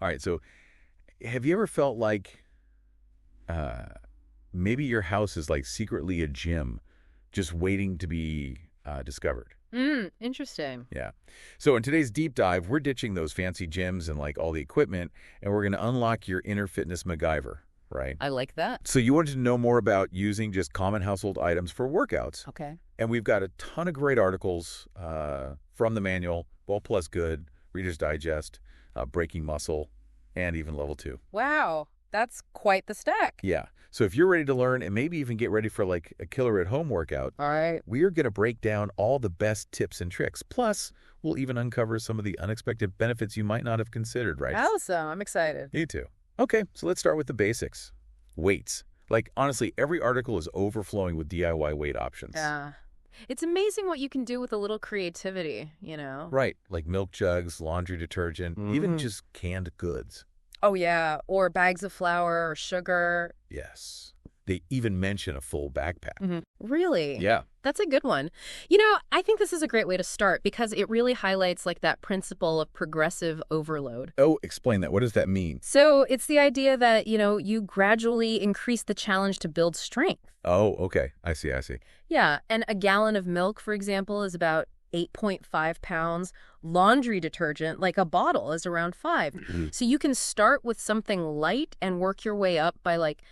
All right, so have you ever felt like maybe your house is like secretly a gym just waiting to be discovered? Interesting. Yeah. So in today's deep dive, we're ditching those fancy gyms and like all the equipment, and we're going to unlock your inner fitness MacGyver, right? I like that. So you wanted to know more about using just common household items for workouts. Okay. And we've got a ton of great articles from the manual, Well Plus Good, Reader's Digest, Breaking Muscle, and even Level 2. Wow, that's quite the stack. Yeah. So if you're ready to learn and maybe even get ready for like a killer at home workout, All right. we're going to break down all the best tips and tricks. Plus, we'll even uncover some of the unexpected benefits you might not have considered, right? Awesome. I'm excited. You too. Okay, so let's start with the basics. Weights. Like, honestly, every article is overflowing with DIY weight options. Yeah. It's amazing what you can do with a little creativity, you know? Right, like milk jugs, laundry detergent, even just canned goods. Oh, yeah. Or bags of flour or sugar. Yes. They even mention a full backpack. Really? Yeah. That's a good one. You know, I think this is a great way to start because it really highlights like that principle of progressive overload. Oh, explain that. What does that mean? So it's the idea that, you gradually increase the challenge to build strength. Oh, okay. I see. Yeah. And a gallon of milk, for example, is about 8.5 pounds. Laundry detergent, like a bottle, is around 5. So you can start with something light and work your way up by like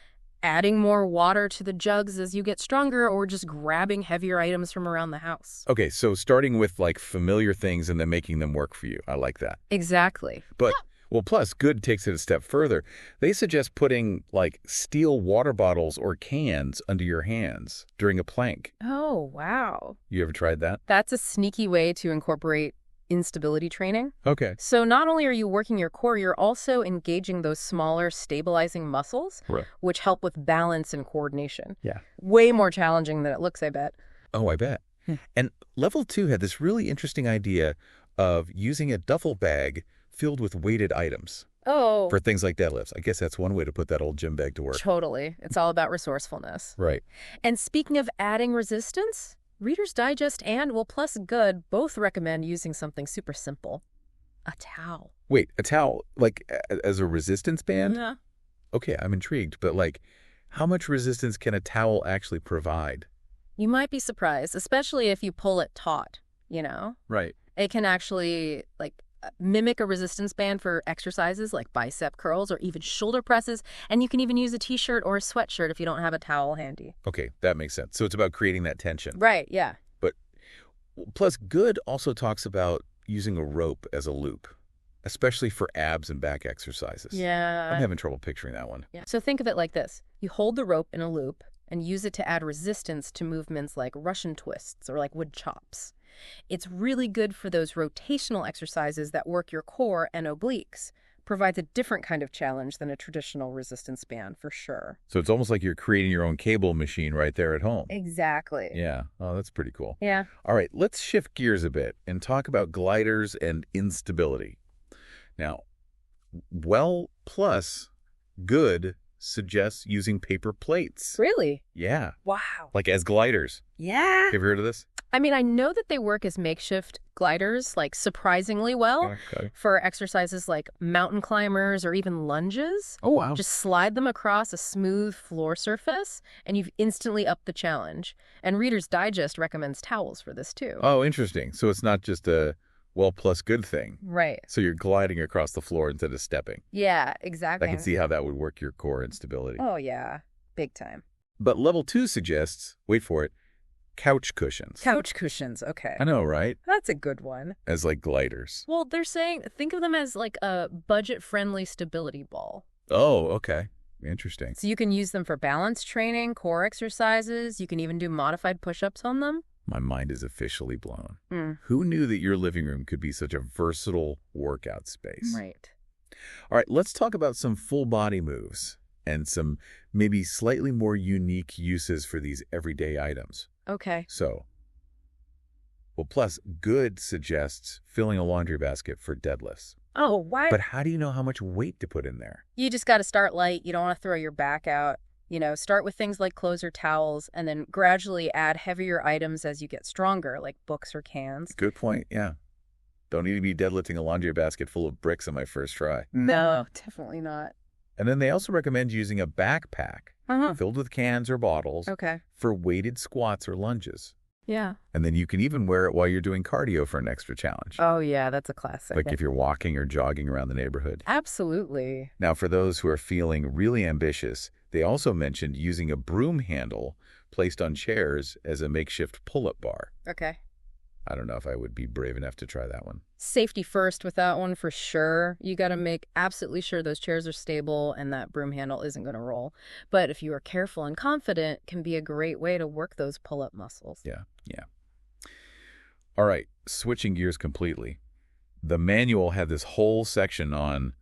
adding more water to the jugs as you get stronger or just grabbing heavier items from around the house. Okay, so starting with like familiar things and then making them work for you. I like that. Exactly. But, well, plus, Good takes it a step further. They suggest putting like steel water bottles or cans under your hands during a plank. Oh, wow. You ever tried that? That's a sneaky way to incorporate instability training. Okay. So not only are you working your core, you're also engaging those smaller stabilizing muscles, Right. which help with balance and coordination. Yeah. Way more challenging than it looks, I bet. Oh, I bet. And Level 2 had this really interesting idea of using a duffel bag filled with weighted items Oh, for things like deadlifts. I guess that's one way to put that old gym bag to work. totally. It's all about resourcefulness. Right. And speaking of adding resistance, Reader's Digest and Well Plus Good both recommend using something super simple. A towel. Wait, a towel, like as a resistance band? Yeah. Okay, I'm intrigued, but like, how much resistance can a towel actually provide? You might be surprised, especially if you pull it taut, Right. It can actually mimic a resistance band for exercises like bicep curls or even shoulder presses, and you can even use a t-shirt or a sweatshirt if you don't have a towel handy. Okay, that makes sense. So it's about creating that tension. Right, yeah. But plus, Good also talks about using a rope as a loop, especially for abs and back exercises. Yeah. I'm having trouble picturing that one. Yeah. So think of it like this. You hold the rope in a loop and use it to add resistance to movements like Russian twists or like wood chops. It's really good for those rotational exercises that work your core and obliques. Provides a different kind of challenge than a traditional resistance band, for sure. So it's almost like you're creating your own cable machine right there at home. Exactly. Yeah. Oh, that's pretty cool. Yeah. All right, let's shift gears a bit and talk about gliders and instability. Now, Well Plus Good suggests using paper plates. Really? Yeah, Wow. like as gliders. Yeah. Have you heard of this? I mean, I know that they work as makeshift gliders, surprisingly well Okay. for exercises like mountain climbers or even lunges. Oh, wow. Just slide them across a smooth floor surface, and you've instantly upped the challenge. And Reader's Digest recommends towels for this, too. Oh, interesting. So it's not just a Well Plus Good thing. Right. So you're gliding across the floor instead of stepping. Yeah, exactly. I can see how that would work your core instability. Oh, yeah. Big time. But Level 2 suggests, wait for it, couch cushions. Couch cushions. Okay. I know, right? That's a good one. As like gliders. Well, they're saying, think of them as like a budget-friendly stability ball. Oh, okay. Interesting. So you can use them for balance training, core exercises. You can even do modified push-ups on them. My mind is officially blown. Who knew that your living room could be such a versatile workout space? Right. All right, let's talk about some full body moves and some maybe slightly more unique uses for these everyday items. Okay. So, Well Plus Good suggests filling a laundry basket for deadlifts. Oh, why? But how do you know how much weight to put in there? You just got to start light. You don't want to throw your back out. Start with things like clothes or towels, and then gradually add heavier items as you get stronger, like books or cans. Good point, yeah. Don't need to be deadlifting a laundry basket full of bricks on my first try. No, definitely not. And then they also recommend using a backpack filled with cans or bottles for weighted squats or lunges. Yeah. And then you can even wear it while you're doing cardio for an extra challenge. Oh, yeah, that's a classic. Like if you're walking or jogging around the neighborhood. Absolutely. Now, for those who are feeling really ambitious, they also mentioned using a broom handle placed on chairs as a makeshift pull-up bar. Okay. I don't know if I would be brave enough to try that one. Safety first with that one for sure. You got to make absolutely sure those chairs are stable and that broom handle isn't going to roll. But if you are careful and confident, it can be a great way to work those pull-up muscles. Yeah. All right, switching gears completely. The manual had this whole section on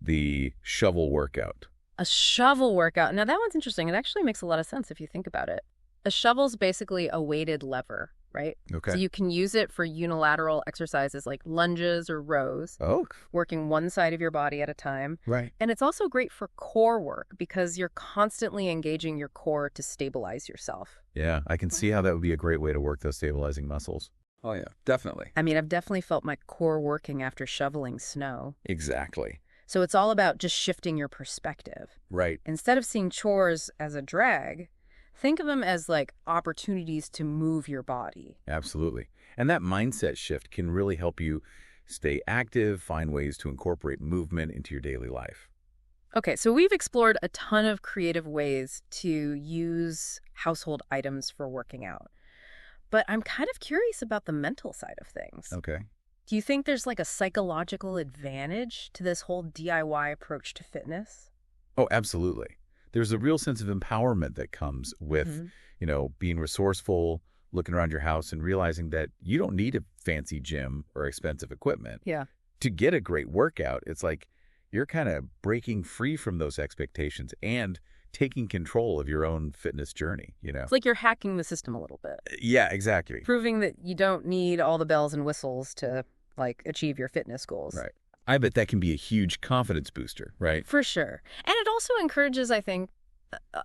the shovel workout. A shovel workout. Now that one's interesting. It actually makes a lot of sense if you think about it. A shovel's basically a weighted lever, right? Okay. So you can use it for unilateral exercises like lunges or rows, working one side of your body at a time. Right. And it's also great for core work because you're constantly engaging your core to stabilize yourself. Yeah, I can see how that would be a great way to work those stabilizing muscles. Oh, yeah, definitely. I mean, I've definitely felt my core working after shoveling snow. Exactly. So it's all about just shifting your perspective. Right. Instead of seeing chores as a drag, think of them as like opportunities to move your body. Absolutely. And that mindset shift can really help you stay active, find ways to incorporate movement into your daily life. Okay, so we've explored a ton of creative ways to use household items for working out. But I'm kind of curious about the mental side of things. Okay. Do you think there's like a psychological advantage to this whole DIY approach to fitness? Oh, absolutely. There's a real sense of empowerment that comes with, being resourceful, looking around your house and realizing that you don't need a fancy gym or expensive equipment. Yeah. To get a great workout, it's like you're kind of breaking free from those expectations and taking control of your own fitness journey, It's like you're hacking the system a little bit. Yeah, exactly. Proving that you don't need all the bells and whistles to, achieve your fitness goals. Right. I bet that can be a huge confidence booster, right? For sure. And it also encourages, I think,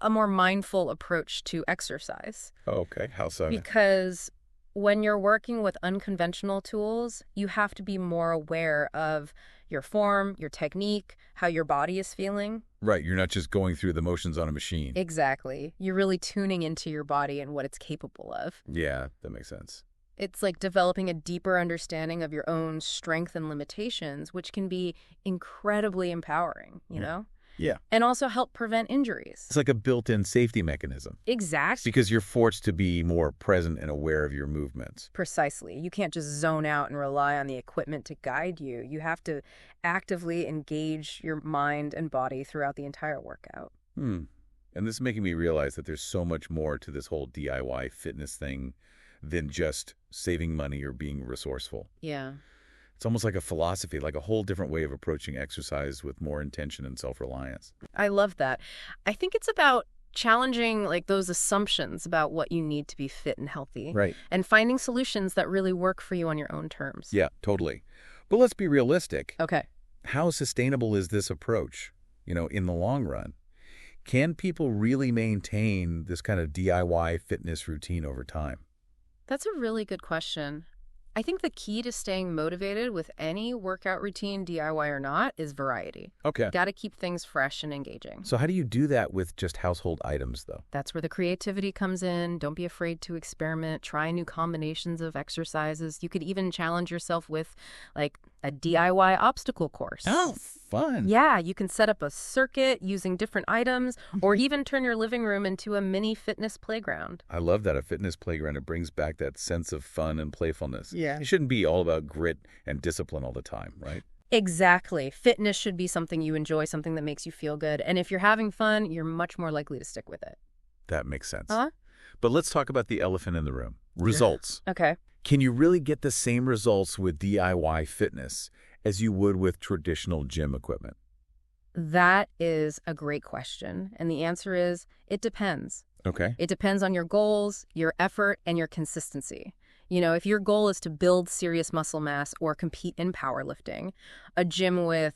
a more mindful approach to exercise. Okay. How so? Because when you're working with unconventional tools, you have to be more aware of your form, your technique, how your body is feeling. Right. You're not just going through the motions on a machine. Exactly. You're really tuning into your body and what it's capable of. Yeah, that makes sense. It's like developing a deeper understanding of your own strength and limitations, which can be incredibly empowering, you know? Yeah. And also help prevent injuries. It's like a built-in safety mechanism. Exactly. Because you're forced to be more present and aware of your movements. Precisely. You can't just zone out and rely on the equipment to guide you. You have to actively engage your mind and body throughout the entire workout. And this is making me realize that there's so much more to this whole DIY fitness thing than just saving money or being resourceful. Yeah. It's almost like a philosophy, like a whole different way of approaching exercise with more intention and self-reliance. I love that. I think it's about challenging those assumptions about what you need to be fit and healthy. Right. And finding solutions that really work for you on your own terms. Yeah, totally. But let's be realistic. Okay. How sustainable is this approach, in the long run? Can people really maintain this kind of DIY fitness routine over time? That's a really good question. I think the key to staying motivated with any workout routine, DIY or not, is variety. Okay. Got to keep things fresh and engaging. So how do you do that with just household items, though? That's where the creativity comes in. Don't be afraid to experiment. Try new combinations of exercises. You could even challenge yourself with a DIY obstacle course. Oh, fun. Yeah, you can set up a circuit using different items or even turn your living room into a mini fitness playground. I love that, a fitness playground. It brings back that sense of fun and playfulness. Yeah. It shouldn't be all about grit and discipline all the time, right? Exactly. Fitness should be something you enjoy, something that makes you feel good. And if you're having fun, you're much more likely to stick with it. That makes sense. Huh? But let's talk about the elephant in the room. Results. Okay. Can you really get the same results with DIY fitness as you would with traditional gym equipment? That is a great question. And the answer is, it depends. Okay. It depends on your goals, your effort, and your consistency. If your goal is to build serious muscle mass or compete in powerlifting, a gym with,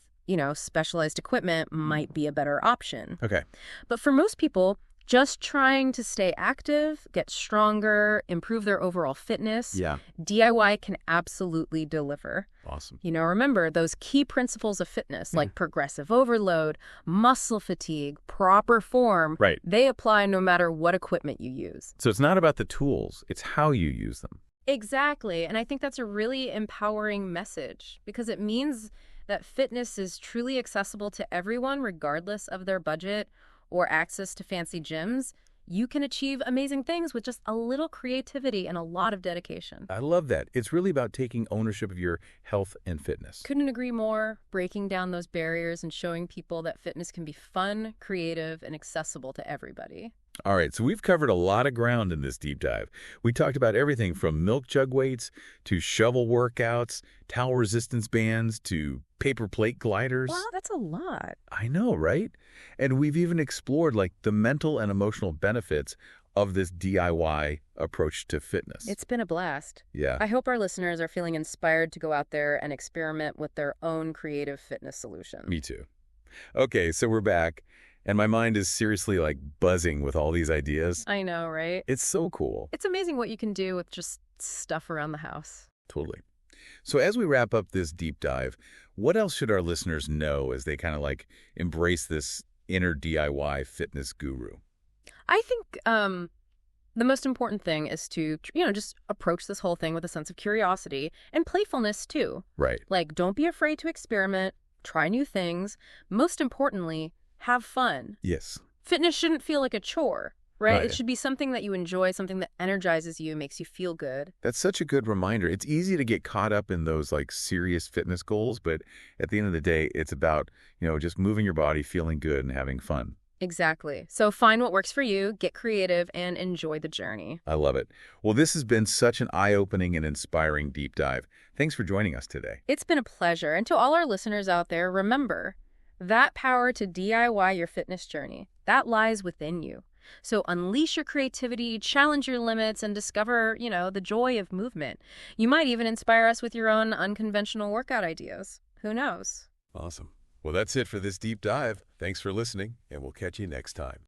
specialized equipment might be a better option. Okay. But for most people, just trying to stay active, get stronger, improve their overall fitness, Yeah. DIY can absolutely deliver. Awesome. Remember those key principles of fitness like progressive overload, muscle fatigue, proper form. Right. They apply no matter what equipment you use. So it's not about the tools, it's how you use them. Exactly. And I think that's a really empowering message because it means that fitness is truly accessible to everyone, regardless of their budget or access to fancy gyms. You can achieve amazing things with just a little creativity and a lot of dedication. I love that. It's really about taking ownership of your health and fitness. Couldn't agree more. Breaking down those barriers and showing people that fitness can be fun, creative, and accessible to everybody. All right, so we've covered a lot of ground in this deep dive. We talked about everything from milk jug weights to shovel workouts, towel resistance bands to paper plate gliders. Wow, that's a lot. I know, right? And we've even explored like the mental and emotional benefits of this DIY approach to fitness. It's been a blast. Yeah. I hope our listeners are feeling inspired to go out there and experiment with their own creative fitness solution. Me too. Okay, so we're back. And my mind is seriously like buzzing with all these ideas. I know, right? It's so cool. It's amazing what you can do with just stuff around the house. Totally. So as we wrap up this deep dive, what else should our listeners know as they kind of like embrace this inner DIY fitness guru? I think the most important thing is to, just approach this whole thing with a sense of curiosity and playfulness too. Right. Like, don't be afraid to experiment, try new things. Most importantly, have fun. Yes. Fitness shouldn't feel like a chore, right? Right. It should be something that you enjoy, something that energizes you, makes you feel good. That's such a good reminder. It's easy to get caught up in those like serious fitness goals, but at the end of the day, it's about, just moving your body, feeling good and having fun. Exactly. So find what works for you, get creative, and enjoy the journey. I love it. Well, this has been such an eye-opening and inspiring deep dive. Thanks for joining us today. It's been a pleasure. And to all our listeners out there, remember, that power to DIY your fitness journey, that lies within you. So unleash your creativity, challenge your limits, and discover, the joy of movement. You might even inspire us with your own unconventional workout ideas. Who knows? Awesome. Well, that's it for this deep dive. Thanks for listening, and we'll catch you next time.